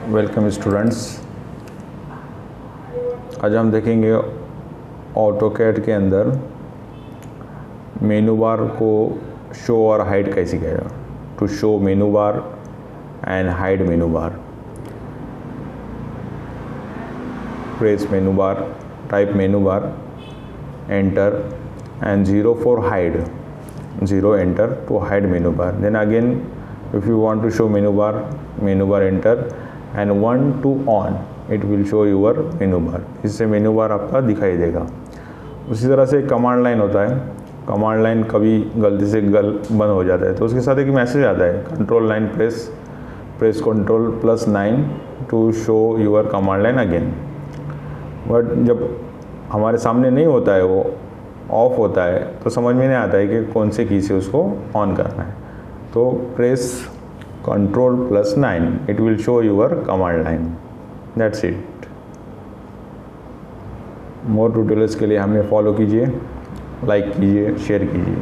Welcome students. आज हम देखेंगे ऑटोकैड के अंदर मेनू बार को शो और हाइड कैसे किया। To show menu bar and hide menu bar. Press menu bar, type menu bar, enter and 0 for hide, 0 enter to hide menu bar. Then again if you want to show menu bar enter and 1 to on, it will show your menu bar. इससे मेनू बार आपका दिखाई देगा। उसी तरह से command line होता है। Command line कभी गलती से बंद हो जाता है तो उसके साथ एक मैसेज आता है, control 9 press control +9 to show your command line again. But जब हमारे सामने नहीं होता है, वो ऑफ होता है, तो समझ में नहीं आता है कि कौन से की से उसको ऑन करना है। तो press control +9, it will show your command line. That's it. More tutorials के लिए हमें फॉलो कीजिए, लाइक कीजिए, शेयर कीजिए।